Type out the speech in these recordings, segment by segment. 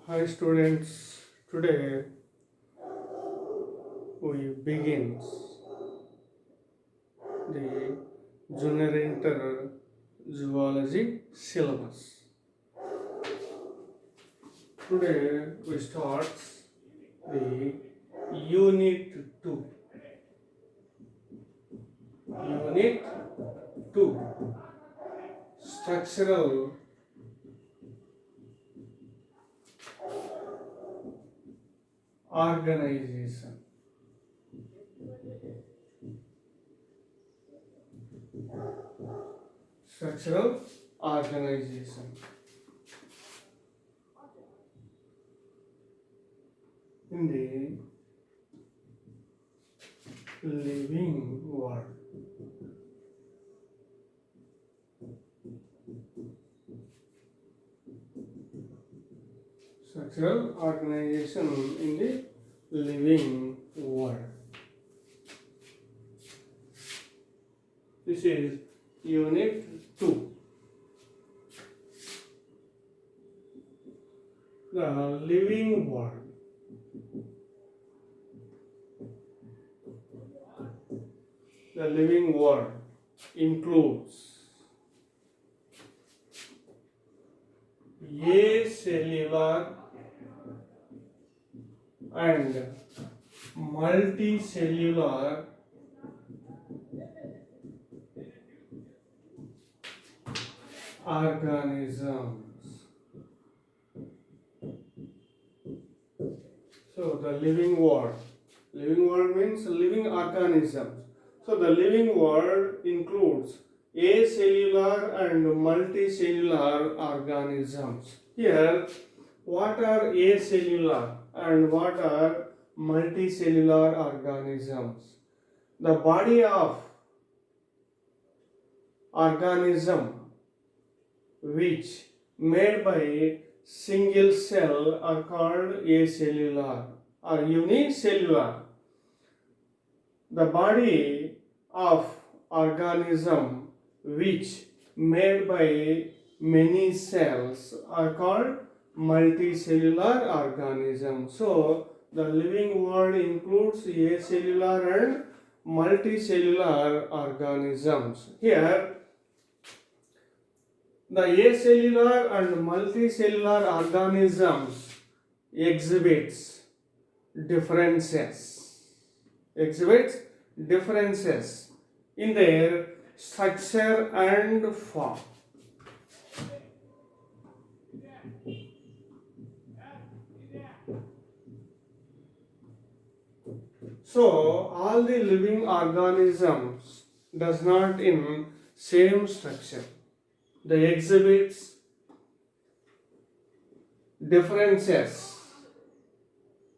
Hi students, today we begin the junior inter zoology syllabus. Today we start the unit 2. Unit 2, structural organization. Structural organization in the living world. Structural organization in the living world. This is unit 2. The living world. The living world includes acellular and multicellular organisms. So the living world. Living world means living organisms. So the living world includes acellular and multicellular organisms. Here, what are acellular and what are multicellular organisms? The body of organism which made by single cell are called acellular or unicellular. The body of organism which made by many cells are called multicellular organism. So the living world includes acellular and multicellular organisms. Here the acellular and multicellular organisms exhibits exhibits differences in their structure and form. So all the living organisms does not in same structure. They exhibits differences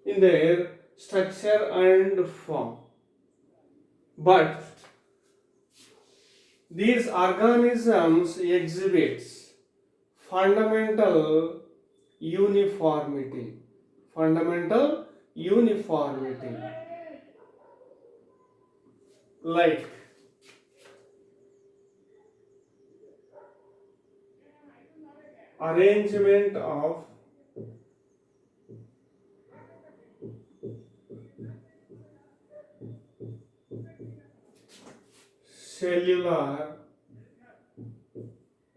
in their structure and form. But these organisms exhibits fundamental uniformity. Fundamental uniformity. Like arrangement of cellular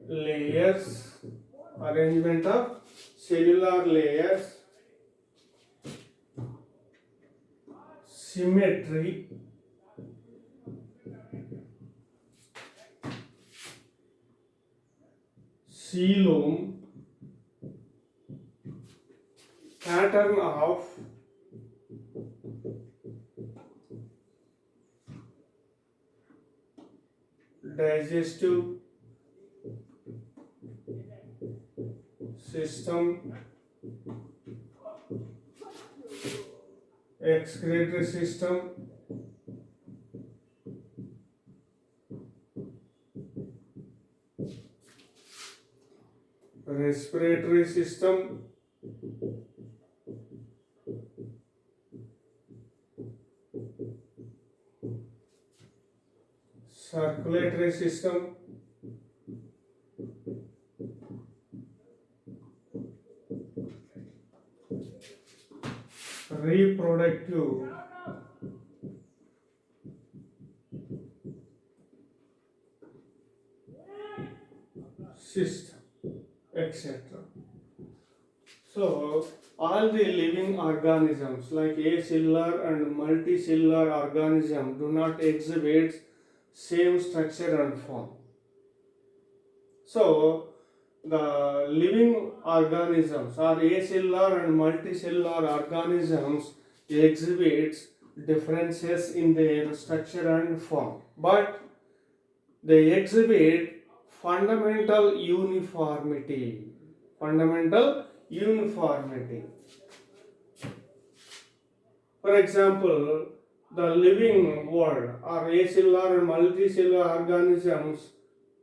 layers, arrangement of cellular layers, symmetry, coelom, pattern of digestive system, excretory system, respiratory system, circulatory system, reproductive system, etc. So, all the living organisms like acellular and multicellular organisms do not exhibit same structure and form. So, the living organisms or acellular and multicellular organisms exhibits differences in their structure and form, but they exhibit fundamental uniformity. Fundamental uniformity. For example, the living world or acellular and multicellular organisms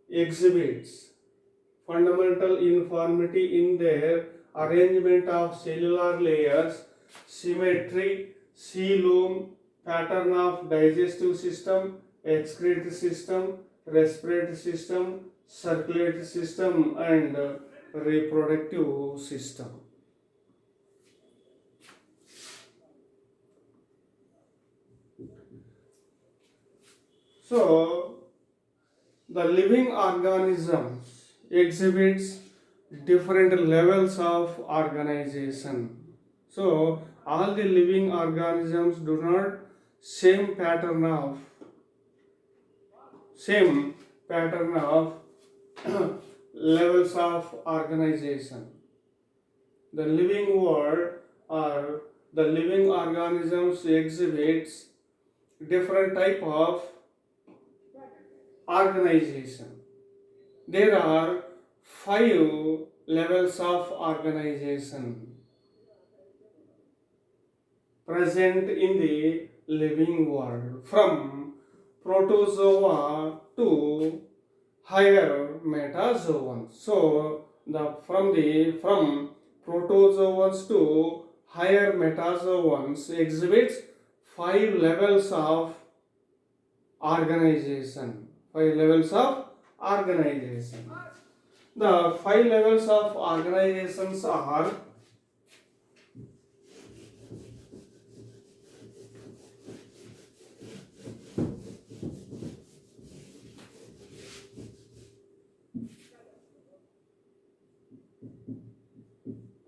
exhibits fundamental uniformity in their arrangement of cellular layers, symmetry, coelom, pattern of digestive system, excretory system, respiratory system, circulatory system, and reproductive system. So, the living organisms exhibits different levels of organization. So, all the living organisms do not same pattern of levels of organization. The living world or the living organisms exhibits different type of organization. There are 5 levels of organization present in the living world, from protozoa to higher metazoans. So from protozoans to higher metazoans exhibits 5 levels of organization. 5 levels of organization. The 5 levels of organizations are: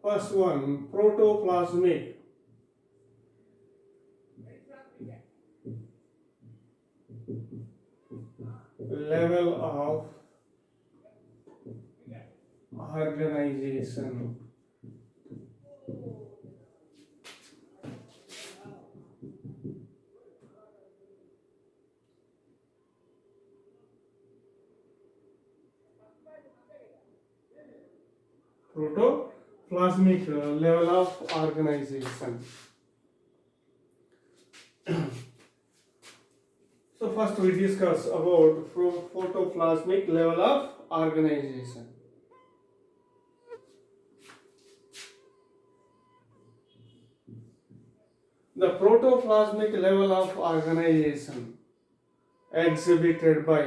first one, protoplasmic. Level of organization. Protoplasmic level of organization. So first we discuss about protoplasmic level of organization. The protoplasmic level of organization exhibited by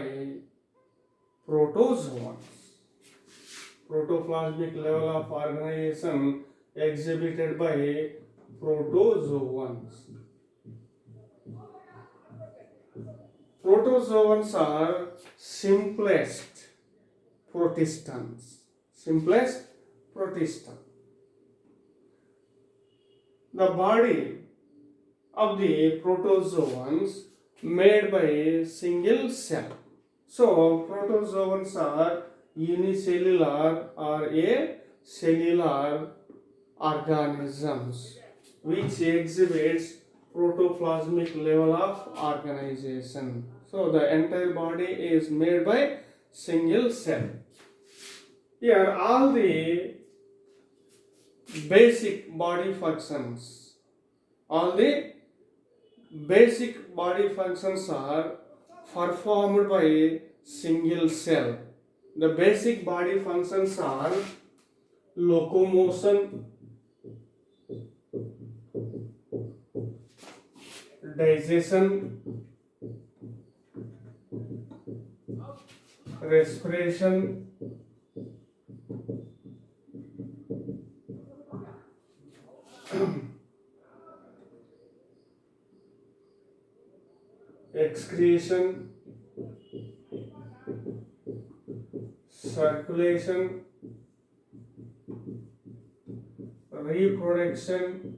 protozoans. Protoplasmic level of organization exhibited by protozoans. Protozoans are simplest protistans. Simplest protistan. The body of the protozoans made by a single cell. So, protozoans are unicellular or acellular organisms which exhibits protoplasmic level of organization. So, the entire body is made by single cell. Here, all the basic body functions, all the basic body functions are performed by a single cell. The basic body functions are locomotion, digestion, respiration, excretion, circulation, reproduction,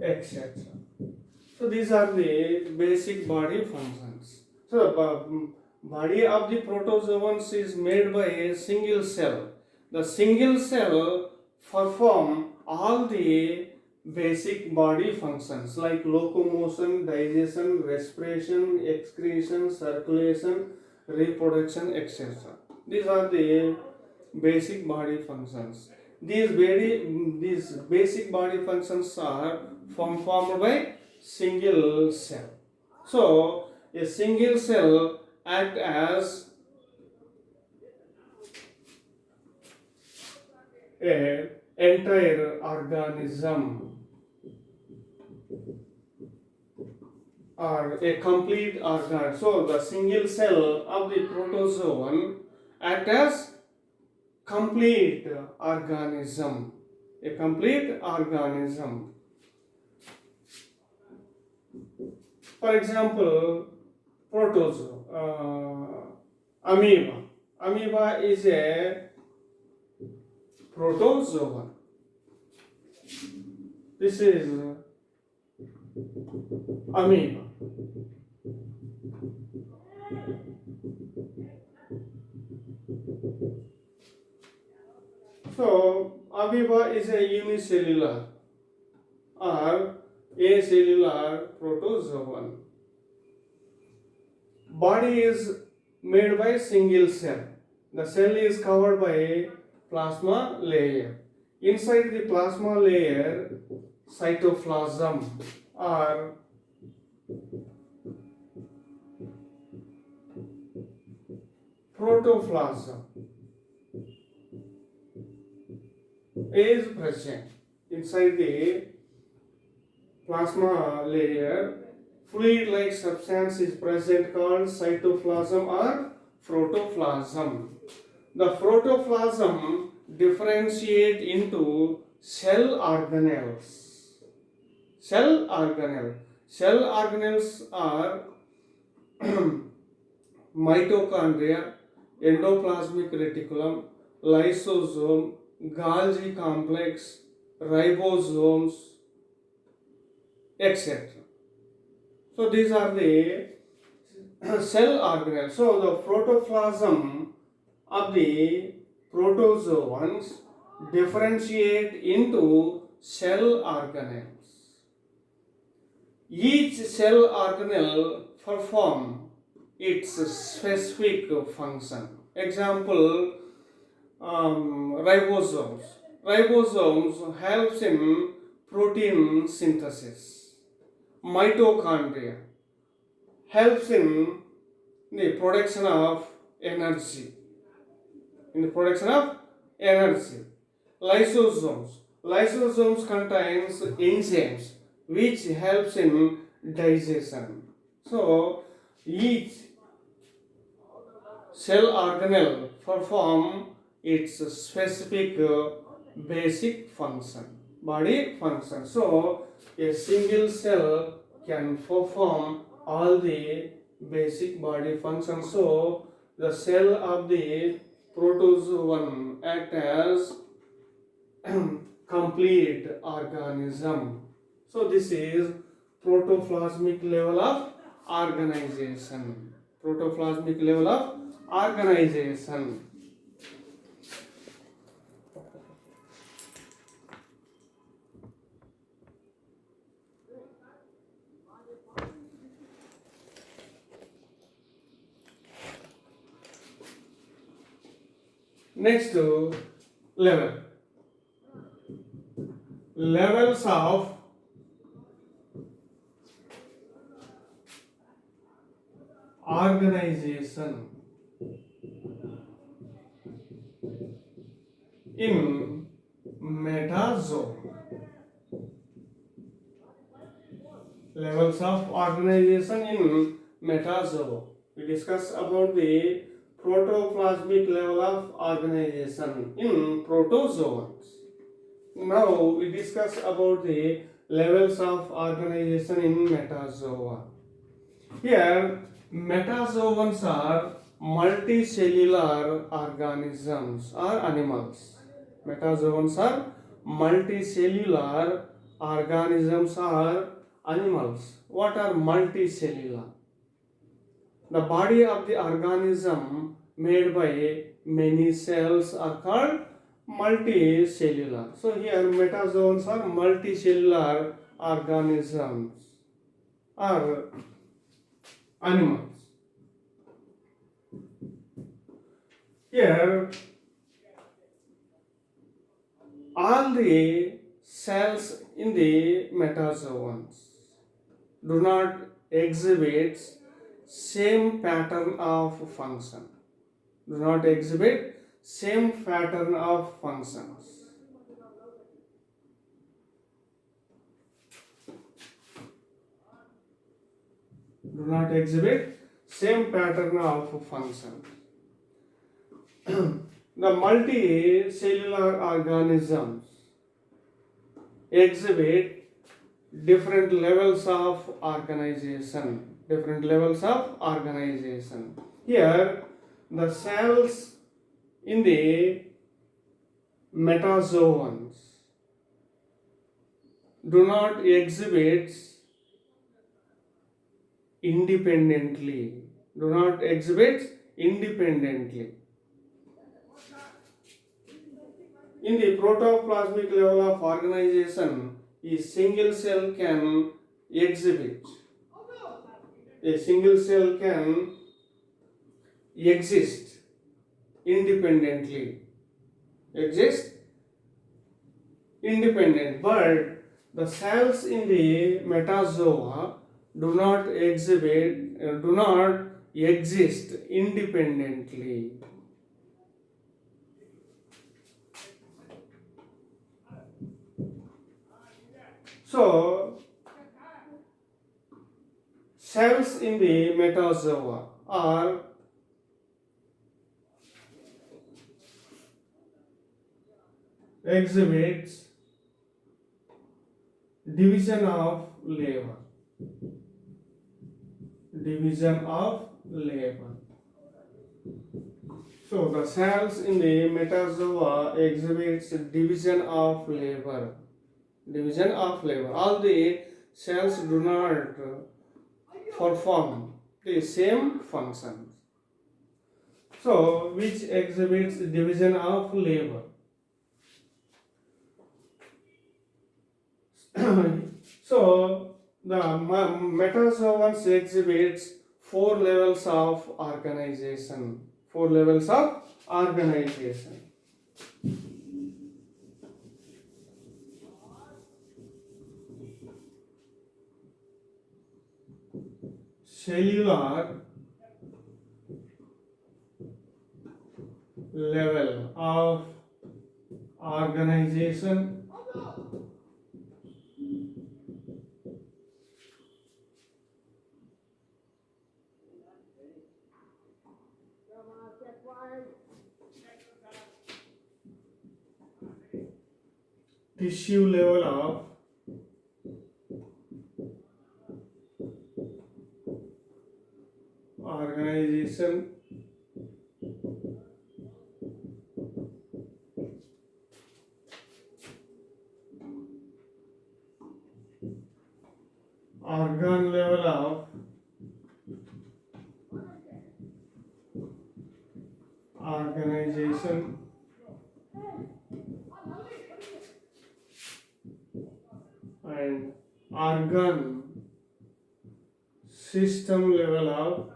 etc. So these are the basic body functions. So the body of the protozoans is made by a single cell. The single cell perform all the basic body functions like locomotion, digestion, respiration, excretion, circulation, reproduction, etc. These are the basic body functions. These basic body functions are formed by single cell. So a single cell act as a entire organism or a complete organ. So the single cell of the protozoan act as complete organism. A complete organism. For example, amoeba. Amoeba is a protozoan. This is amoeba. So, amoeba is a unicellular or acellular protozoan. Body is made by single cell. The cell is covered by a plasma layer. Inside the plasma layer, cytoplasm or protoplasm is present. Inside the plasma layer, fluid-like substance is present called cytoplasm or protoplasm. The protoplasm differentiate into cell organelles. Cell organelles are mitochondria, endoplasmic reticulum, lysosome, Golgi complex, ribosomes, etc. So these are the cell organelles. So the protoplasm of the protozoans differentiate into cell organelles. Each cell organelle perform its specific function. Example, ribosomes. Ribosomes helps in protein synthesis. Mitochondria helps in the production of energy. Lysosomes contains enzymes which helps in digestion. So each cell organelle perform its specific basic function, body function. So a single cell can perform all the basic body functions. So the cell of the protozoan act as complete organism. So this is protoplasmic level of organization. Protoplasmic level of organization. Next level. Levels of organization in metazoa. Levels of organization in metazoa. We discuss about the protoplasmic level of organization in protozoans. Now we discuss about the levels of organization in metazoa. Here, metazoans are multicellular organisms or animals. Metazoans are multicellular organisms or animals. What are multicellular? The body of the organism made by many cells are called multicellular. So here metazoans are multicellular organisms or animals. Here all the cells in the metazoans do not exhibit same pattern of function. Do not exhibit same pattern of functions. Do not exhibit same pattern of functions. The multicellular organisms exhibit different levels of organization. Different levels of organization. Here, the cells in the metazoans do not exhibit independently. Do not exhibit independently. In the protoplasmic level of organization, a single cell can exhibit. A single cell can exist independently. Exist independent, but the cells in the metazoa do not exist independently. So cells in the metazoa are exhibits division of labor. Division of labor. So the cells in the metazoa exhibits division of labor. Division of labor. All the cells do not perform the same functions. So which exhibits division of labor. So the metazoans exhibits four levels of organization. Four levels of organization. Cellular level of organization. Tissue level of organization. Organ level of organization. And organ system level of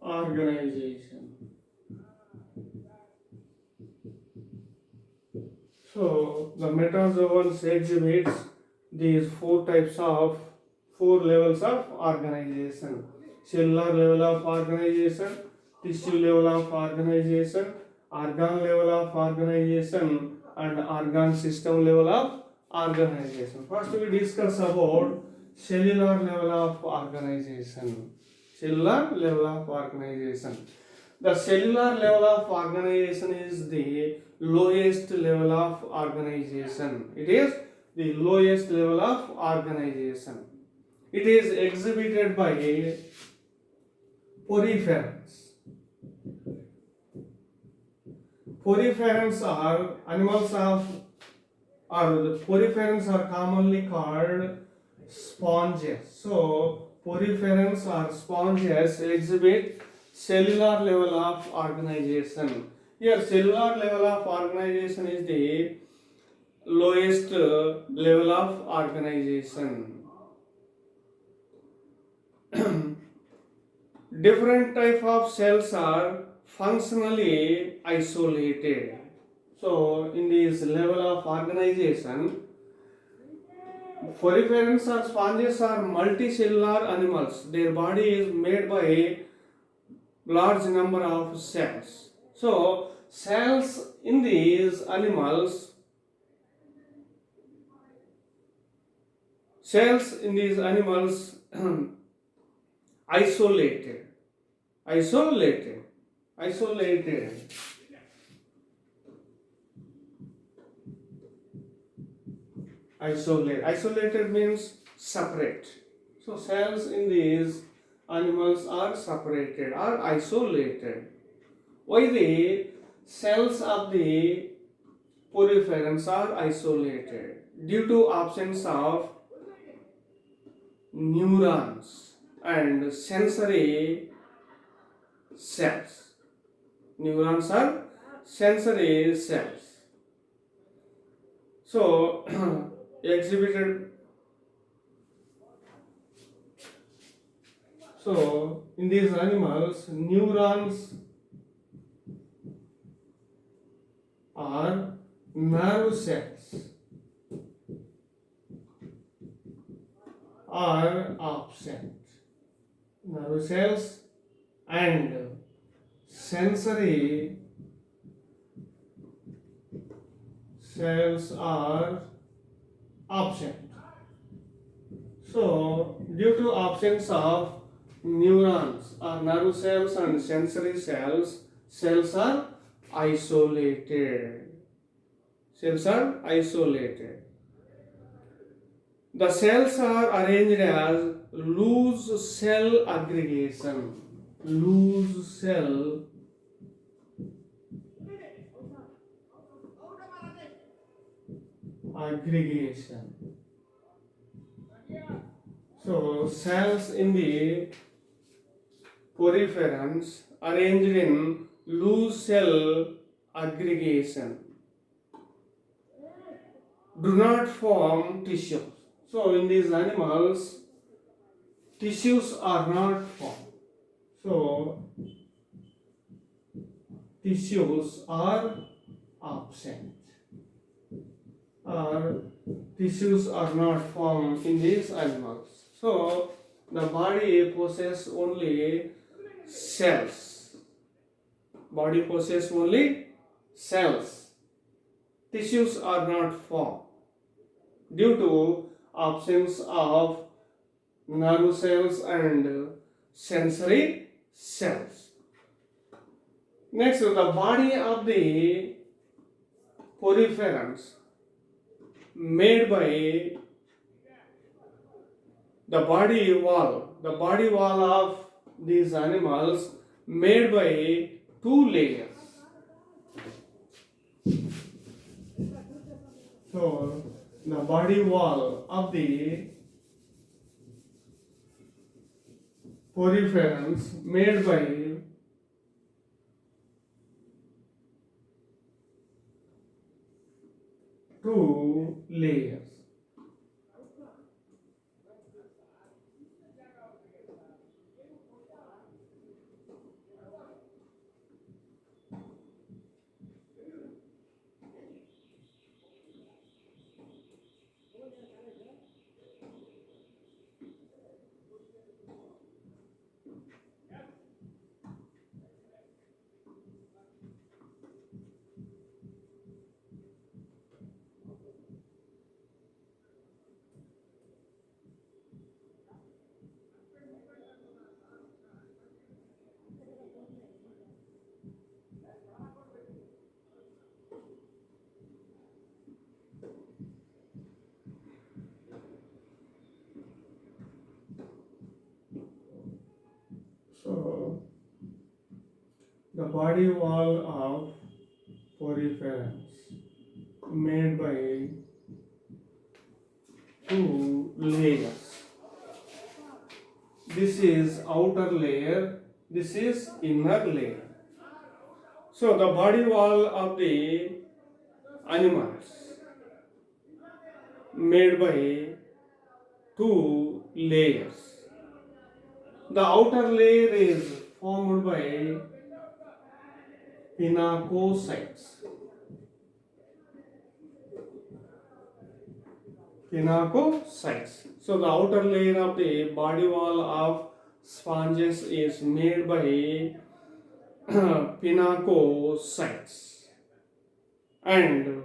organization. So the metazoans exhibits these four levels of organization. Cellular level of organization, tissue level of organization, organ level of organization, and organ system level of organization. First we discuss about cellular level of organization. Cellular level of organization. The cellular level of organization is the lowest level of organization. It is the lowest level of organization. It is exhibited by poriferans. Poriferans are animals of, or the poriferans are commonly called sponges. So poriferans or sponges exhibit cellular level of organization. Here cellular level of organization is the lowest level of organization. Different type of cells are functionally isolated. So in this level of organization, poriferans or sponges are multicellular animals. Their body is made by a large number of cells. So cells in these animals isolated isolated isolated isolated means separate. So cells in these animals are separated or isolated. Why the cells of the poriferans are isolated? Due to absence of neurons and sensory cells. Neurons are sensory cells. So exhibited. So in these animals, neurons are nerve cells are absent. Nerve cells and sensory cells are absent. So due to absence of neurons or nerve cells and sensory cells, cells are isolated. Cells are isolated. The cells are arranged as loose cell aggregation. Loose cell aggregation. So cells in the poriferans arranged in loose cell aggregation do not form tissues. So in these animals, tissues are not formed. So tissues are absent, or tissues are not formed in these animals. So the body possesses only cells. Body possesses only cells. Tissues are not formed due to absence of nerve cells and sensory cells. Next, the body of the poriferans made by the body wall of these animals made by two layers. So the body wall of the poriferans made by two layers. The body wall of poriferans made by two layers. This is outer layer, this is inner layer. So the body wall of the animals made by two layers. The outer layer is formed by pinacocytes. Pinacocytes. So the outer layer of the body wall of sponges is made by pinacocytes and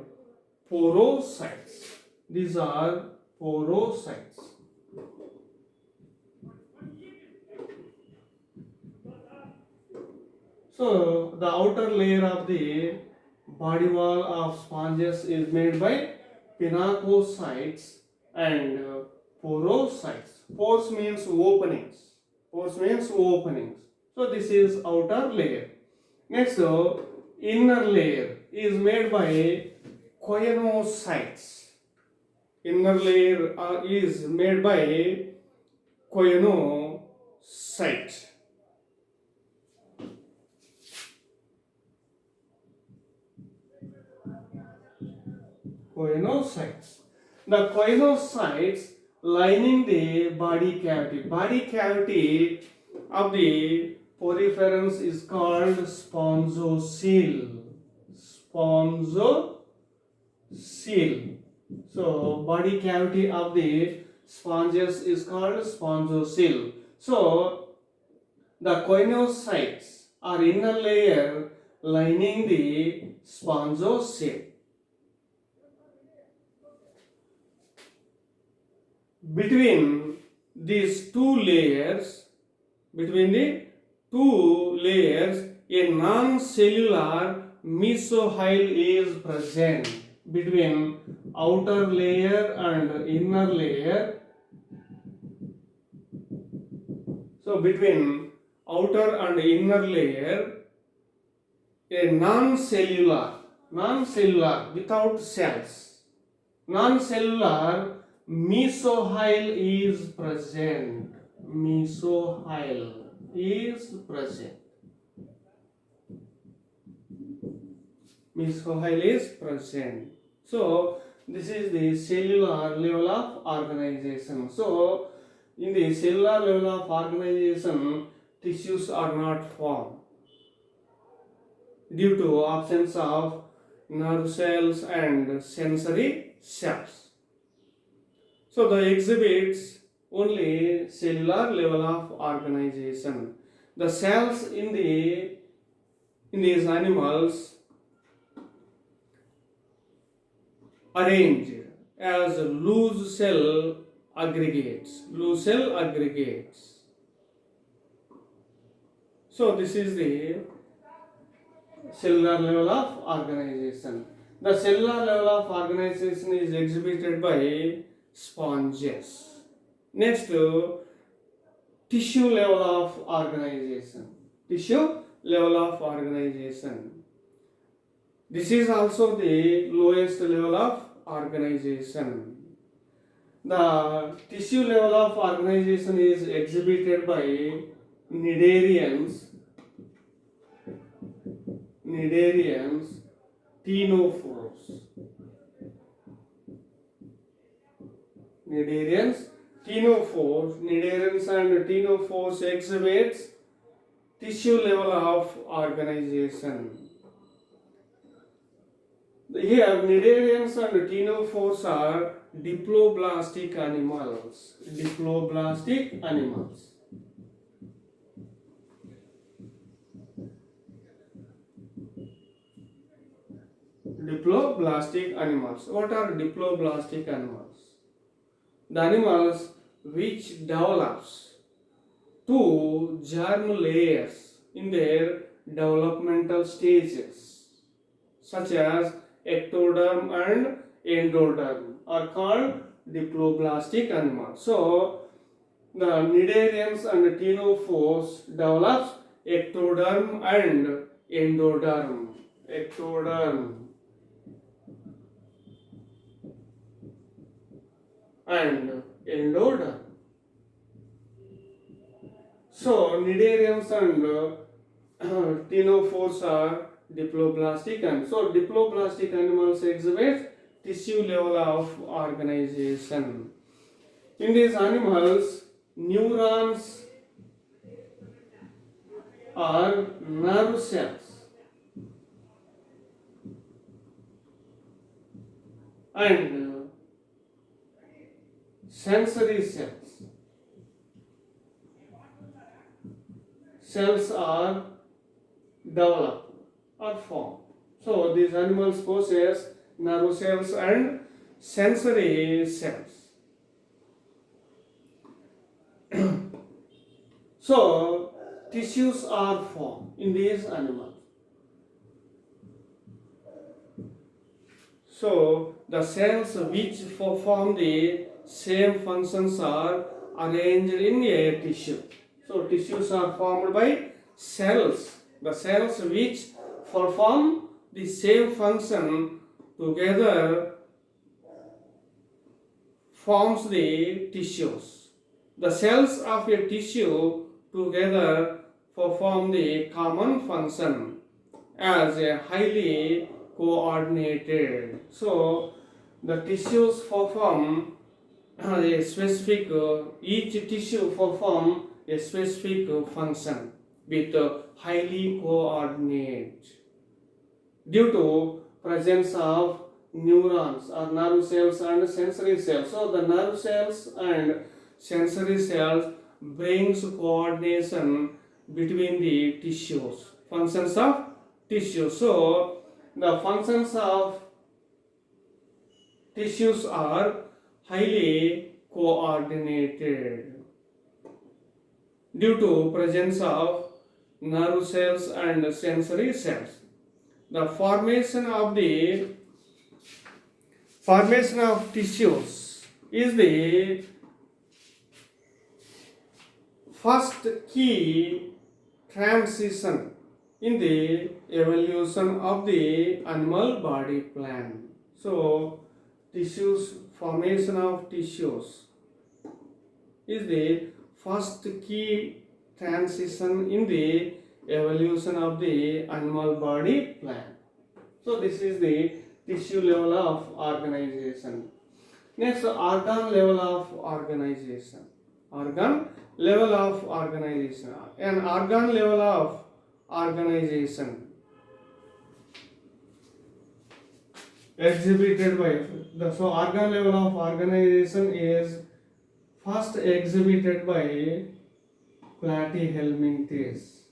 porocytes. These are porocytes. So the outer layer of the body wall of sponges is made by pinacocytes and porocytes. Pores means openings. Pores means openings. So this is outer layer. Next, inner layer is made by choanocytes. Inner layer is made by choanocytes. Choanocytes. The choanocytes lining the body cavity. Body cavity of the poriferans is called spongocele. Spongocele. So body cavity of the sponges is called spongocele. So the choanocytes are inner layer lining the spongocele. Between these two layers, a non-cellular mesohyl is present. Between outer layer and inner layer. So between outer and inner layer, a non-cellular without cells, non-cellular mesohyl is present. Mesohyl is present. Mesohyl is present. So this is the cellular level of organization. So in the cellular level of organization, tissues are not formed due to absence of nerve cells and sensory cells. So the exhibits only cellular level of organization. The cells in these animals arranged as loose cell aggregates. So this is the cellular level of organization. The cellular level of organization is exhibited by sponges. Next, tissue level of organization. This is also the lowest level of organization. The tissue level of organization is exhibited by cnidarians, ctenophores. Cnidarians and ctenophores exhibits tissue level of organization. Here, cnidarians and ctenophores are diploblastic animals. Diploblastic animals. What are diploblastic animals? The animals which develops two germ layers in their developmental stages, such as ectoderm and endoderm, are called diploblastic animals. So the cnidarians and ctenophores develops ectoderm and endoderm, ectoderm, and endoderm. So nidarians and ctenophores are diploblastic, and so diploblastic animals exhibit tissue level of organization. In these animals, neurons are nerve cells and sensory cells. Cells are developed or formed. So these animals possess nerve cells and sensory cells. So tissues are formed in these animals. So the cells which perform the same functions are arranged in a tissue. So tissues are formed by cells. The cells which perform the same function together forms the tissues. The cells of a tissue together perform the common function as a highly coordinated. So the tissues perform a specific, each tissue perform a specific function with highly coordinate due to presence of neurons or nerve cells and sensory cells. So the nerve cells and sensory cells brings coordination between the tissues, functions of tissue. So the functions of tissues are highly coordinated due to presence of nerve cells and sensory cells. The formation of tissues is the first key transition in the evolution of the animal body plan. So formation of tissues is the first key transition in the evolution of the animal body plan. So this is the tissue level of organization. Next, organ level of organization. Organ level of organization. An organ level of organization exhibited by so organ level of organization is first exhibited by platyhelminthes.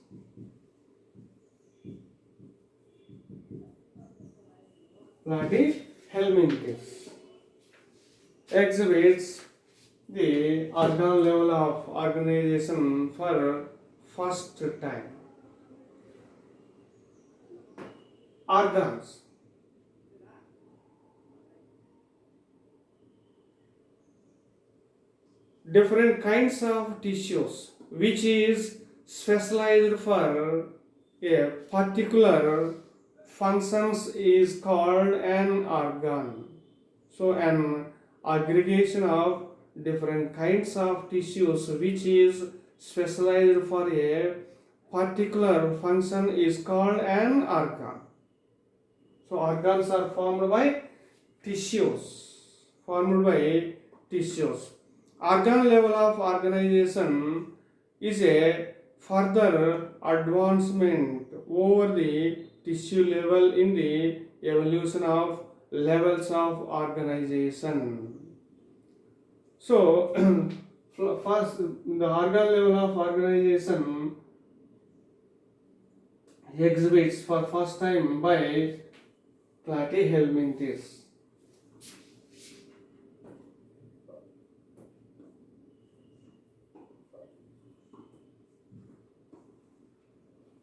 Platyhelminthes exhibits the organ level of organization for first time. Organs. Different kinds of tissues which is specialized for a particular functions is called an organ. So an aggregation of different kinds of tissues which is specialized for a particular function is called an organ. So organs are formed by tissues. Organ level of organization is a further advancement over the tissue level in the evolution of levels of organization. So first the organ level of organization exhibits for first time by platyhelminthes.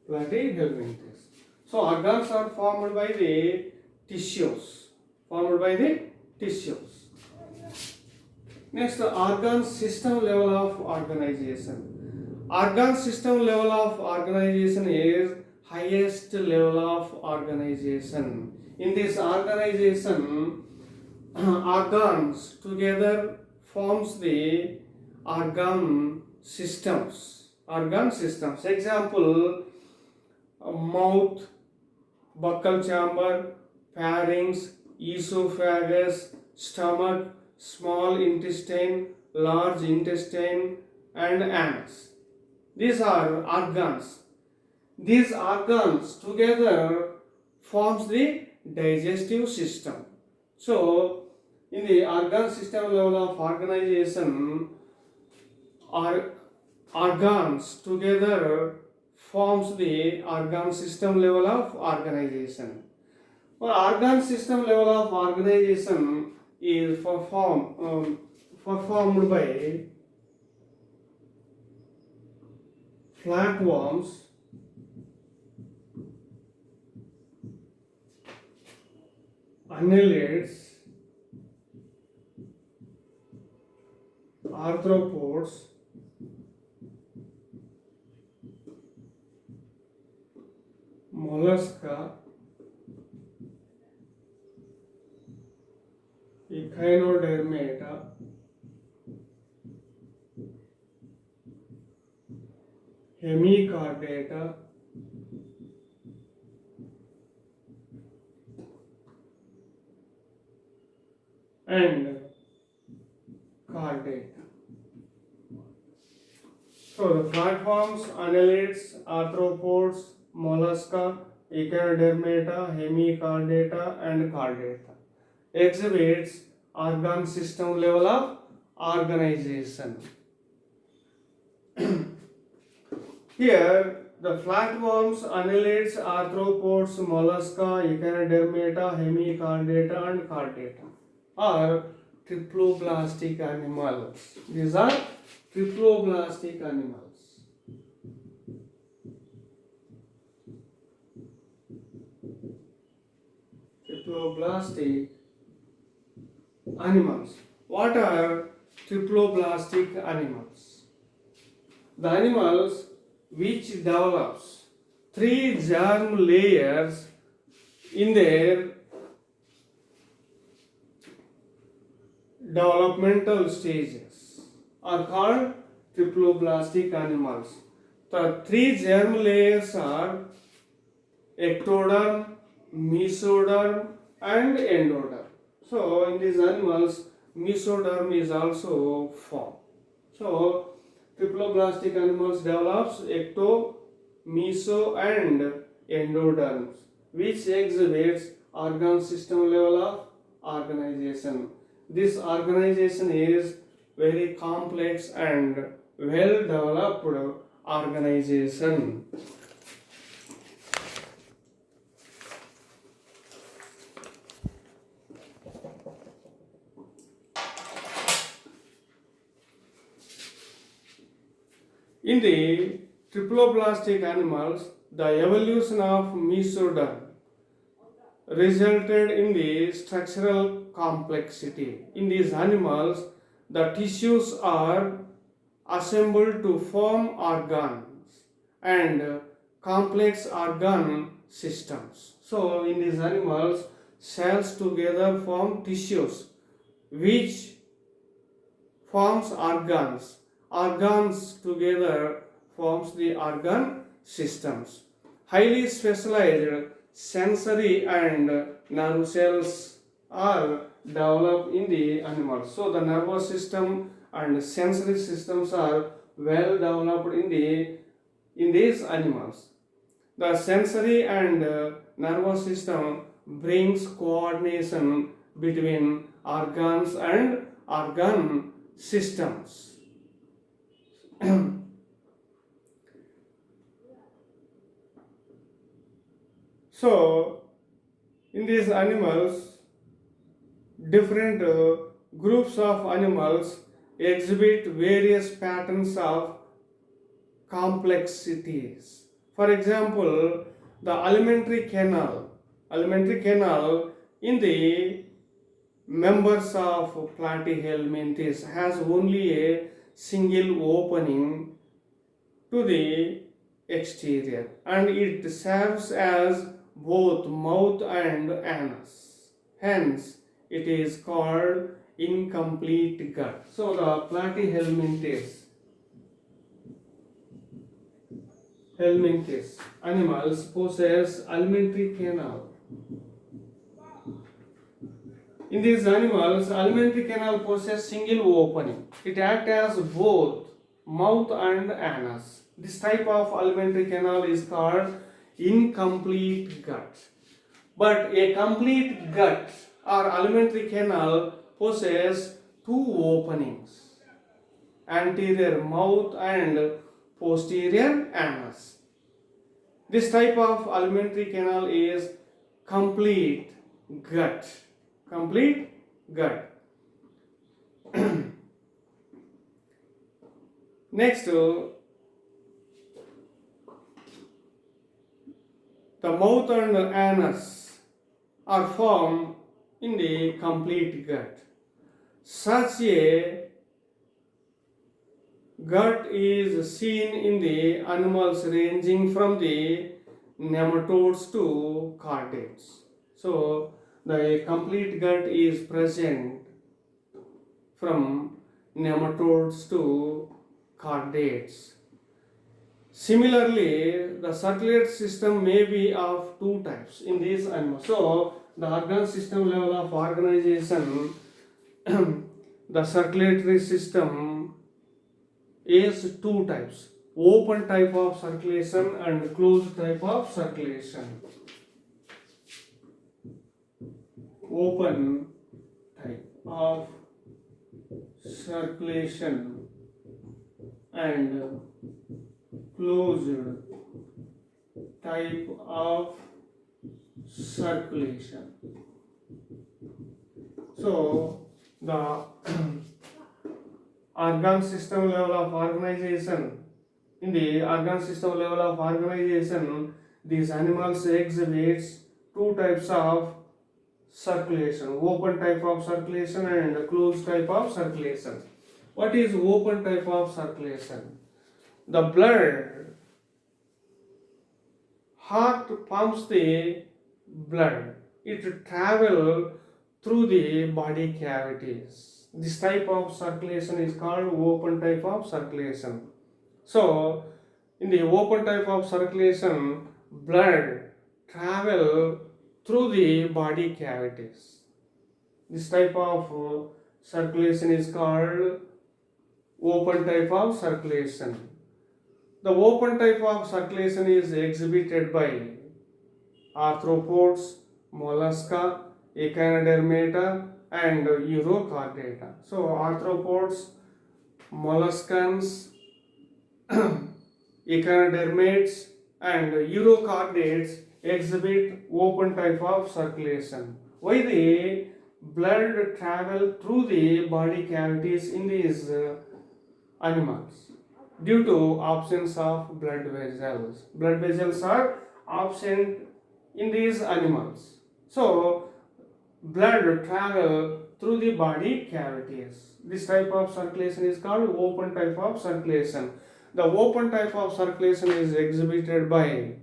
Platyhelminthes. So organs are formed by the tissues. Next, organ system level of organization. Organ system level of organization is highest level of organization. In this organization, organs together forms the organ systems. Organ systems. Example: mouth, buccal chamber, pharynx, esophagus, stomach, small intestine, large intestine, and anus. These are organs. These organs together forms the digestive system. So, in the organ system level of organization, organs together forms the organ system level of organization. Organ system level of organization is performed by flatworms, annelids, arthropods, mollusca, echinodermata, hemichordata, and chordata. So the platforms, annelids, arthropods, mollusca, echinodermata, hemichordata, and chordata exhibits organ system level of organization. Here, the flatworms, annelids, arthropods, mollusca, echinodermata, hemichordata, and chordata are triploblastic animals. These are triploblastic animals. Triploblastic animals. What are triploblastic animals? The animals which develops 3 germ layers in their developmental stages are called triploblastic animals. The 3 germ layers are ectoderm, mesoderm, and endoderm. So in these animals, mesoderm is also formed. So triploblastic animals develops ecto, meso, and endoderms, which exhibits organ system level of organization. This organization is very complex and well developed organization. In the triploblastic animals, the evolution of mesoderm resulted in the structural complexity. In these animals, the tissues are assembled to form organs and complex organ systems. So, in these animals, cells together form tissues which forms organs. Organs together forms the organ systems. Highly specialized sensory and nerve cells are developed in the animals. So the nervous system and sensory systems are well developed in these animals. The sensory and nervous system brings coordination between organs and organ systems. So, in these animals, different groups of animals exhibit various patterns of complexities. For example, the alimentary canal in the members of platyhelminthes has only a single opening to the exterior, and it serves as both mouth and anus. Hence, it is called incomplete gut. So the platyhelminthes animals possess alimentary canal. In these animals, alimentary canal possesses single opening. It acts as both mouth and anus. This type of alimentary canal is called incomplete gut. But a complete gut or alimentary canal possesses two openings: anterior mouth and posterior anus. This type of alimentary canal is complete gut. Complete gut. Next, the mouth and anus are formed in the complete gut. Such a gut is seen in the animals ranging from the nematodes to chordates. So, the complete gut is present from nematodes to chordates. Similarly, the circulatory system may be of two types in these animals. So, the organ system level of organization, the circulatory system is two types: open type of circulation and closed type of circulation. Open type of circulation and closed type of circulation. So the organ system level of organization, in the organ system level of organization, these animals exhibits two types of circulation: open type of circulation and closed type of circulation. What is open type of circulation? The heart pumps the blood. It travels through the body cavities. This type of circulation is called open type of circulation. So, in the open type of circulation, blood travels through the body cavities. This type of circulation is called open type of circulation. The open type of circulation is exhibited by arthropods, mollusca, echinodermata, and urochordata. So, arthropods, molluscans, echinodermates, and urochordates exhibit open type of circulation. Why the blood travel through the body cavities in these animals? Due to absence of blood vessels. Blood vessels are absent in these animals. So, blood travel through the body cavities. This type of circulation is called open type of circulation. The open type of circulation is exhibited by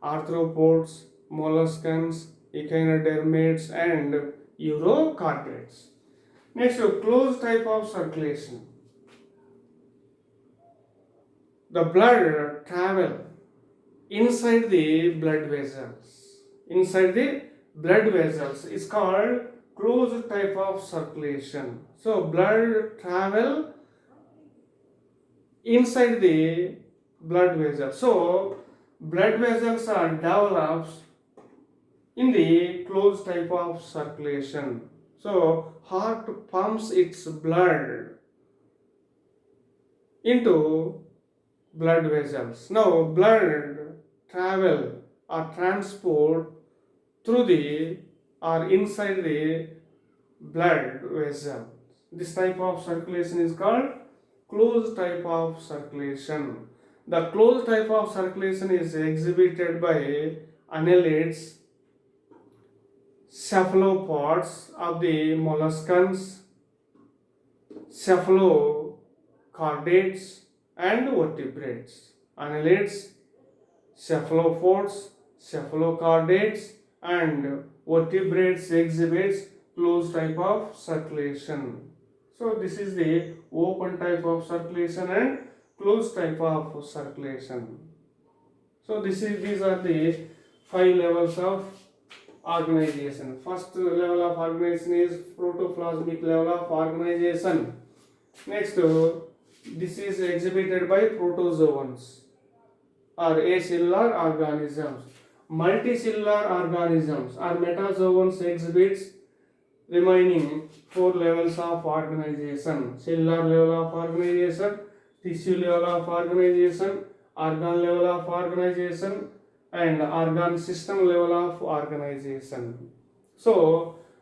arthropods, molluscans, echinodermates, and urochordates. Next, closed type of circulation. The blood travel inside the blood vessels. Inside the blood vessels is called closed type of circulation. So, blood travel inside the blood vessels. So, blood vessels are developed in the closed type of circulation. So, heart pumps its blood into blood vessels. Now, blood travel or transport through the or inside the blood vessel. This type of circulation is called closed type of circulation. The closed type of circulation is exhibited by annelids, cephalopods of the molluscans, cephalochordates, and vertebrates. Annelids, cephalopods, cephalochordates, and vertebrates exhibits closed type of circulation. So this is the open type of circulation and closed type of circulation. So these are the 5 levels of organization. First level of organization is protoplasmic level of organization. Next, this is exhibited by protozoans or acellular organisms. Multicellular organisms or metazoans exhibits remaining 4 levels of organization: cellular level of organization, tissue level of organization, organ level of organization, and organ system level of organization. So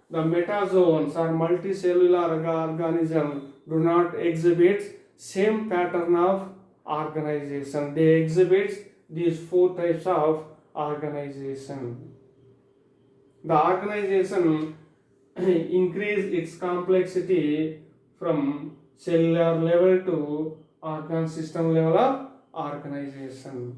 the metazoans or multicellular organisms do not exhibit same pattern of organization. They exhibit these 4 types of organization. The organization increase its complexity from cellular level to organ system level of organization.